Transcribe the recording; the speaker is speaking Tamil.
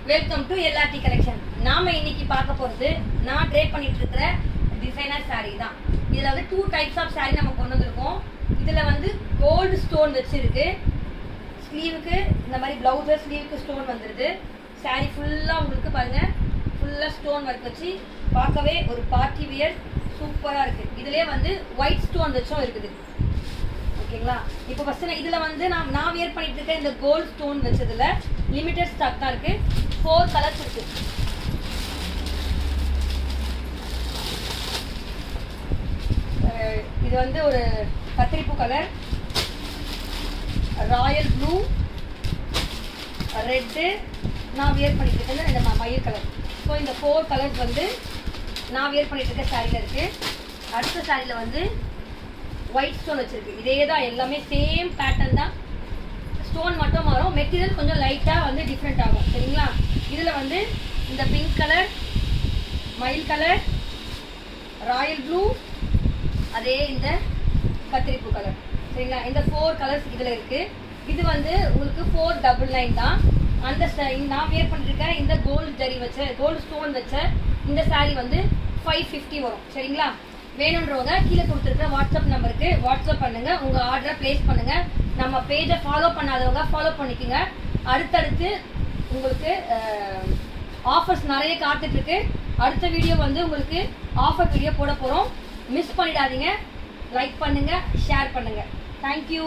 Welcome to LRT collection. நாம இன்னைக்கு பார்க்க போறது நான் ட்ரே பண்ணிட்டு இருக்கிற டிசைனர் saree தான். இதுல வந்து 2 டைப்ஸ் ஆஃப் saree நம்ம கொண்டு வந்திருக்கோம். இதுல வந்து கோல்டு ஸ்டோன் வச்சிருக்கு. ஸ்லீவுக்கு இந்த மாதிரி பிளவுஸ் ஸ்லீவுக்கு ஸ்டோன் வந்துருது. saree ஃபுல்லா உங்களுக்கு பாருங்க, ஃபுல்லா ஸ்டோன் ஒர்க் வச்சு பார்க்கவே ஒரு பார்ட்டி வியர் சூப்பரா இருக்கு. இதுலயே வந்து ஒயிட் ஸ்டோன் வச்சும் இருக்குது. ஓகேங்களா? இப்போ ஃபர்ஸ்ட் இதுல வந்து நான் வியர் பண்ணிட்டு இருக்க இந்த கோல்ட் ஸ்டோன் வச்சதுல லிமிடெட் ஸ்டாக் தான் இருக்கு. 4 கலர்ஸ் இருக்கு. இது வந்து ஒரு கத்திரிப்பூ கலர், ராயல் ப்ளூ, ரெட்டு, நான் வியர் பண்ணிட்டு இருக்கேன் இந்த மயில் கலர். ஸோ இந்த 4 கலர்ஸ் வந்து நான் வியர் பண்ணிட்டு இருக்க சாரியில் இருக்கு. அடுத்த சாரியில் வந்து ஒயிட் ஸ்டோன் வச்சிருக்கு. இதே தான், எல்லாமே சேம் பேட்டர்ன் தான். ஸ்டோன் மட்டும் மாறும், மெட்டீரியல் கொஞ்சம் லைட்டாக வந்து டிஃப்ரெண்ட் ஆகும். சரிங்களா? இதில் வந்து இந்த பிங்க் கலர், மயில் கலர், ராயல் ப்ளூ, அதே இந்த கத்திரிப்பூ கலர். சரிங்களா? இந்த 4 கலர்ஸ் இதில் இருக்கு. இது வந்து உங்களுக்கு 499 தான். அந்த நான் வியர் பண்ணிருக்கேன் இந்த கோல்டு ஜரி வச்ச கோல்டு ஸ்டோன் வச்ச இந்த சாரீ வந்து 550 வரும். சரிங்களா? வேணுன்றவங்க கீழே கொடுத்துருக்க வாட்ஸ்அப் நம்பருக்கு வாட்ஸ்அப் பண்ணுங்க, உங்க ஆர்டரை பிளேஸ் பண்ணுங்க. நம்ம பேஜை ஃபாலோ பண்ணாதவங்க ஃபாலோ பண்ணிக்கோங்க. அடுத்தடுத்து உங்களுக்கு ஆஃபர்ஸ் நிறைய காத்துட்டு இருக்கு. அடுத்த வீடியோ வந்து உங்களுக்கு ஆஃபர் வீடியோ போட போறோம். மிஸ் பண்ணிடாதீங்க. லைக் பண்ணுங்க, ஷேர் பண்ணுங்க. தேங்க்யூ.